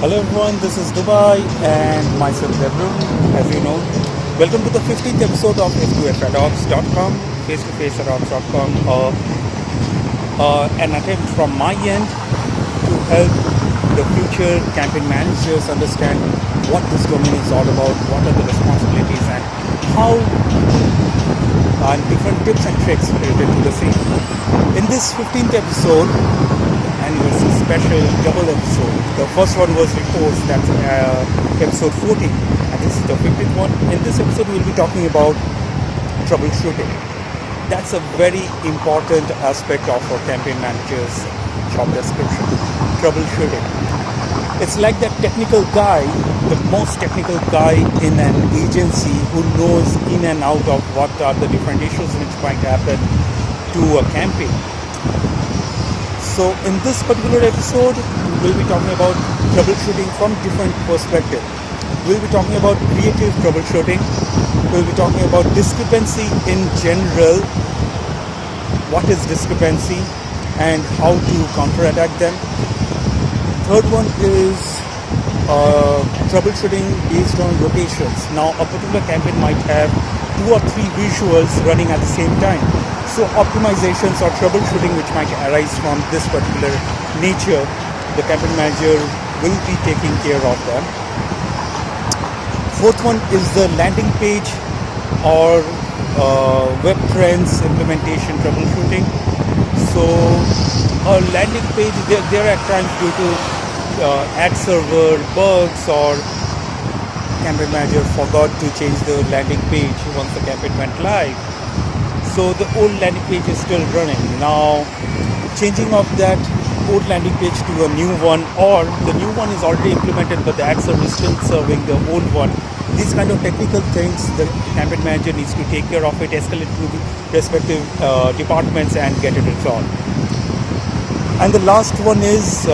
Hello everyone, this is Dubai and myself Debru, as you know. Welcome to the 15th episode of f2fadops.com, face-to-face-adops.com, an attempt from my end to help the future campaign managers understand what this domain is all about, what are the responsibilities and how, and different tips and tricks related to the same. In this 15th episode, and it's a special double episode. The first one was reposed, that's episode 14, and this is the 15th one. In this episode, we'll be talking about troubleshooting. That's a very important aspect of a campaign manager's job description. Troubleshooting. It's like that technical guy, the most technical guy in an agency who knows in and out of what are the different issues which might happen to a campaign. So in this particular episode, we'll be talking about troubleshooting from different perspectives. We'll be talking about creative troubleshooting. We'll be talking about discrepancy in general. What is discrepancy and how to counterattack them. Third one is troubleshooting based on rotations. Now a particular campaign might have 2 or 3 visuals running at the same time. So optimizations or troubleshooting which might arise from this particular nature, the campaign manager will be taking care of them. Fourth one is the landing page or web trends implementation troubleshooting. So a landing page, there are times due to ad server bugs or campaign manager forgot to change the landing page once the campaign went live. So the old landing page is still running. Now changing of that old landing page to a new one, or the new one is already implemented but the ad server is still serving the old one. These kind of technical things the campaign manager needs to take care of it, escalate to the respective departments and get it resolved. And the last one is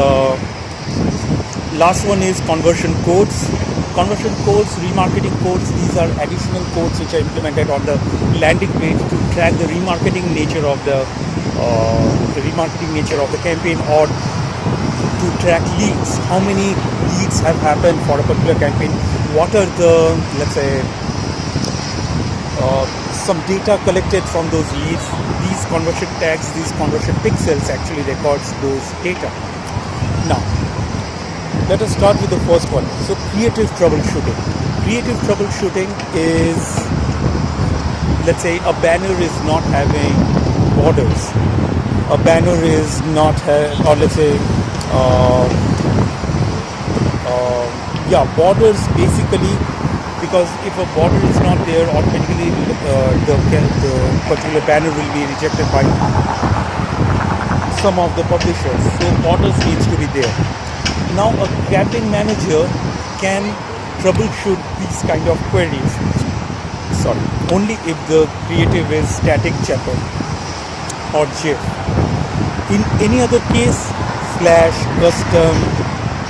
conversion codes. Conversion codes, remarketing codes, these are additional codes which are implemented on the landing page to track the remarketing nature of the campaign, or to track leads. How many leads have happened for a particular campaign? What are the, let's say, some data collected from those leads? These conversion tags, these conversion pixels actually records those data. Now, let us start with the first one. So creative troubleshooting. Creative troubleshooting is, let's say a banner is not having borders. A banner is not, or let's say, borders basically, because if a border is not there, automatically the particular banner will be rejected by some of the publishers. So borders needs to be there. Now a campaign manager can troubleshoot these kind of queries. Only if the creative is static chapter or GIF. In any other case, Flash, custom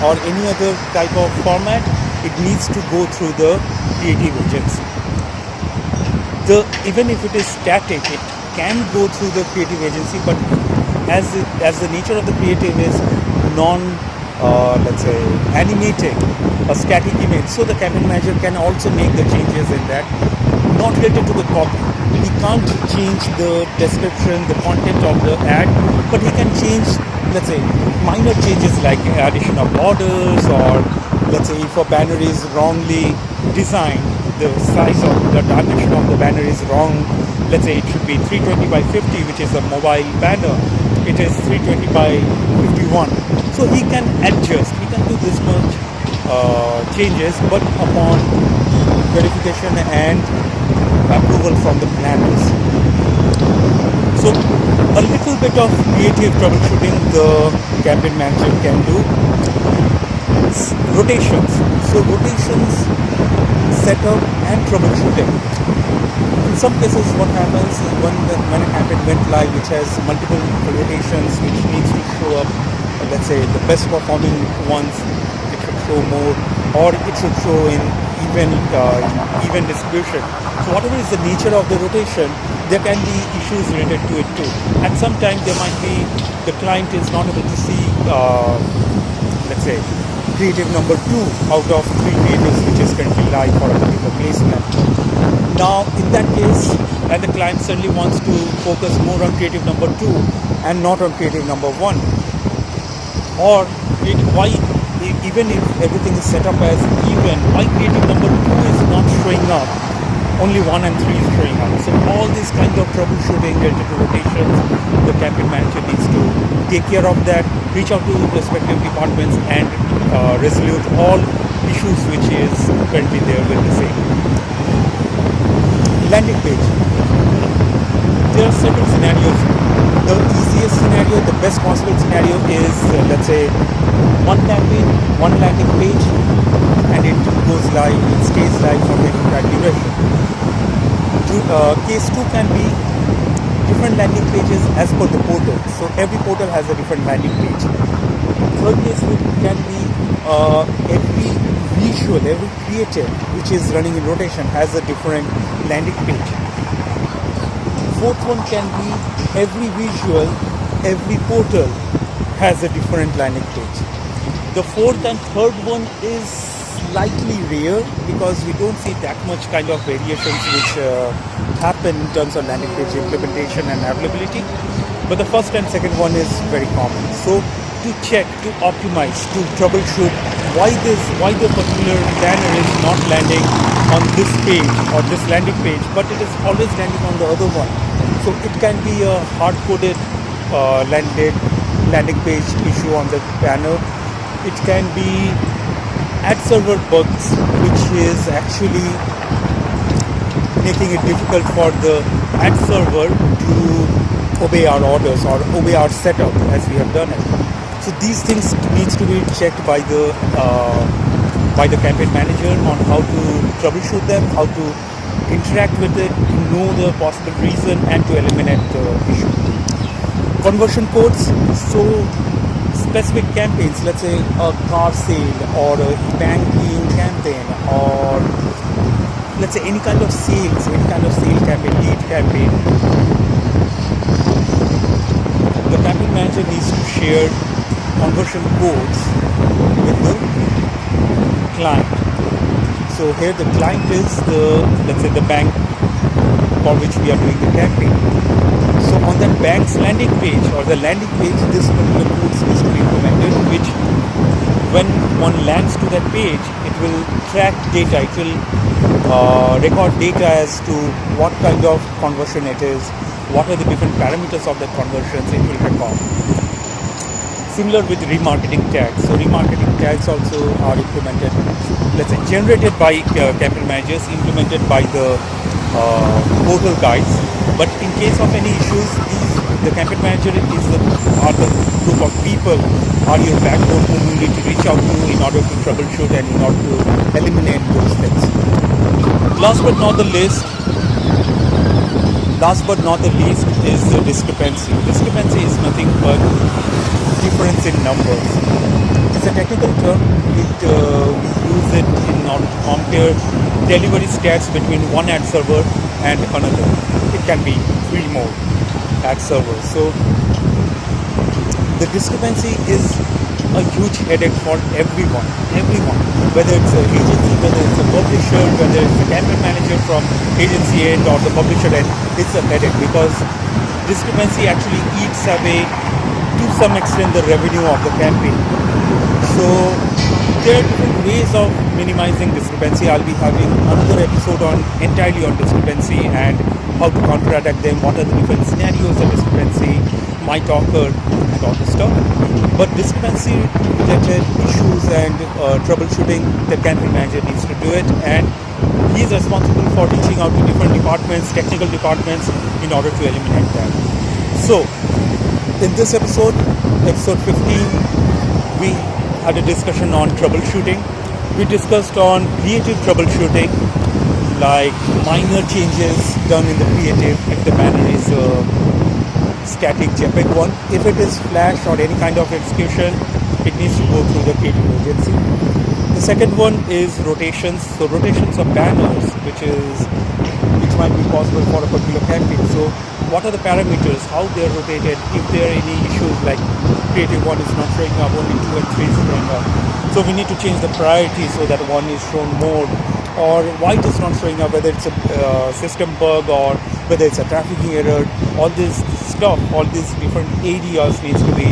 or any other type of format, it needs to go through the creative agency. Even if it is static, it can go through the creative agency, but as the nature of the creative is let's say animating a static image, so the campaign manager can also make the changes in that, not related to the copy. He can't change the description, the content of the ad, but he can change, let's say, minor changes like addition of borders, or let's say if a banner is wrongly designed, the size of the dimension of the banner is wrong. Let's say it should be 320 by 50, which is a mobile banner. It is 320 by 51. So he can adjust, he can do this much changes, but upon verification and approval from the planners. So a little bit of creative troubleshooting the campaign manager can do. Rotations. So rotations, setup and troubleshooting. In some cases what happens is when a campaign went live which has multiple rotations which needs to show up, let's say the best performing ones, it should show more, or it should show in even distribution. So whatever is the nature of the rotation, there can be issues related to it too. And sometimes there might be the client is not able to see, let's say, creative number 2 out of 3 creatives which is currently live for a particular placement. Now in that case, and the client certainly wants to focus more on creative number 2 and not on creative number 1, or why, even if everything is set up as even, why creative number 2 is not showing up, only 1 and 3 is showing up. So all these kinds of troubleshooting related to rotations, the campaign manager needs to take care of that, reach out to respective departments and resolve all issues which is currently there with the same. Landing page. There are several scenarios. The easiest scenario, the best possible scenario is, let's say, one campaign, one landing page, and it goes live, it stays live for the entire duration. Case 2 can be different landing pages as per the portal. So every portal has a different landing page. Third case can be every visual, every creative which is running in rotation has a different landing page. Fourth one can be every visual, every portal has a different landing page. The fourth and third one is slightly rare because we don't see that much kind of variations which happen in terms of landing page implementation and availability. But the first and second one is very common. So to check, to optimize, to troubleshoot why the particular banner is not landing on this page or this landing page, but it is always landing on the other one. So it can be a hard-coded landing page issue on the banner. It can be ad server bugs, which is actually making it difficult for the ad server to obey our orders or obey our setup as we have done it. So these things needs to be checked by the campaign manager on how to troubleshoot them, how to interact with it, to know the possible reason and to eliminate the issue. Conversion codes. So specific campaigns, let's say a car sale or a banking campaign, or let's say any kind of sale campaign, lead campaign, the campaign manager needs to share conversion codes with the client. So here the client is let's say the bank for which we are doing the campaign. So on that bank's landing page or the landing page, this particular code needs to be implemented, which when one lands to that page, it will track data, it will record data as to what kind of conversion it is, what are the different parameters of that conversions it will record. Similar with remarketing tags. So remarketing tags also are implemented, let's say generated by campaign managers, implemented by the portal guides. But in case of any issues, the campaign manager are the group of people, are your backbone whom you need to reach out to in order to troubleshoot and in order to eliminate those things. Last but not the least is the discrepancy. Discrepancy is nothing but difference in numbers. It's a technical term. We use it in order to compare delivery stats between one ad server and another. It can be 3 more ad servers. So the discrepancy is a huge headache for everyone, whether it's an agency, whether it's a publisher, whether it's a campaign manager from agency end or the publisher end. It's a headache because discrepancy actually eats away to some extent the revenue of the campaign. So there are different ways of minimizing discrepancy. I'll be having another episode entirely on discrepancy and how to counterattack them, what are the different scenarios of discrepancy might occur and all this stuff. But discrepancy related issues and troubleshooting, the campaign manager needs to do it, and he is responsible for reaching out to different departments, technical departments, in order to eliminate that. So in this episode 15, we had a discussion on troubleshooting. We discussed on creative troubleshooting, like minor changes done in the creative if the banner is a static JPEG one. If it is Flash or any kind of execution, it needs to go through the creative agency. The second one is rotations. So rotations of banners, which might be possible for a particular campaign. So what are the parameters, how they are rotated, if there are any issues like creative one is not showing up, only 2 and 3 is showing up. So we need to change the priority so that one is shown more, or why it is not showing up, whether it's a system bug or whether it's a trafficking error. All this stuff, all these different areas needs to be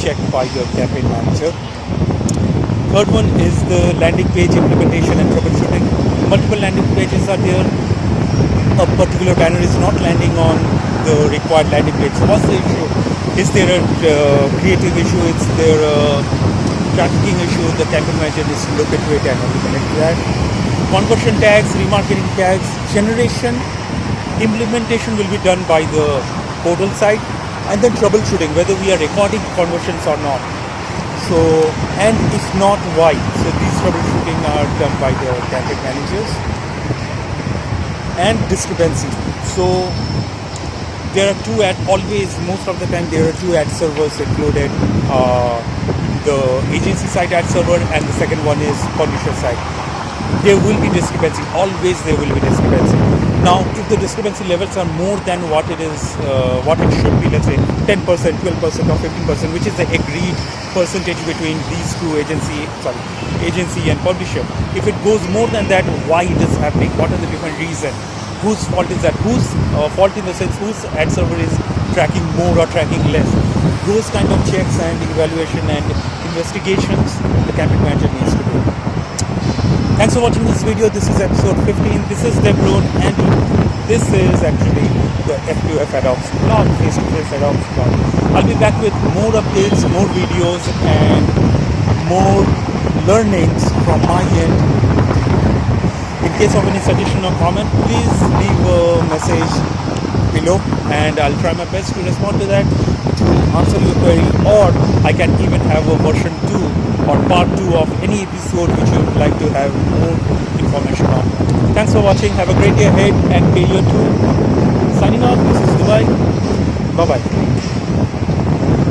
checked by the campaign manager. Third one is the landing page implementation and troubleshooting. Multiple landing pages are there. A particular banner is not landing on the required landing page. So what's the issue? Is there a creative issue? Is there a trafficking issue? The campaign manager needs to look into it and implement that. Conversion tags, remarketing tags, generation, implementation will be done by the portal side, and then troubleshooting whether we are recording conversions or not. So, and if not, why? So these troubleshooting are done by the campaign managers. And discrepancy. So there are two ad, always, most of the time there are two ad servers included. The agency side ad server and the second one is publisher side. There will be discrepancy. Always there will be discrepancy. Now, if the discrepancy levels are more than what it is, what it should be, let's say 10%, 12%, or 15%, which is the agreed percentage between these two agency and publisher. If it goes more than that, why it is happening? What are the different reasons? Whose fault is that? Whose fault in the sense whose ad server is tracking more or tracking less? Those kind of checks and evaluation and investigations the campaign manager needs to do. Thanks for watching this video. This is episode 15. This is Debron, and this is actually the F2F AdOps blog, face-to-face AdOps blog. I'll be back with more updates, more videos, and more learnings from my end. In case of any suggestion or comment, please leave a message below, and I'll try my best to respond to that, to answer your query, or I can even have a version 2 or part 2 of any episode which you would like to have more information on. Thanks for watching. Have a great day ahead, and Failure 2 signing off. This is Dubai. Bye bye.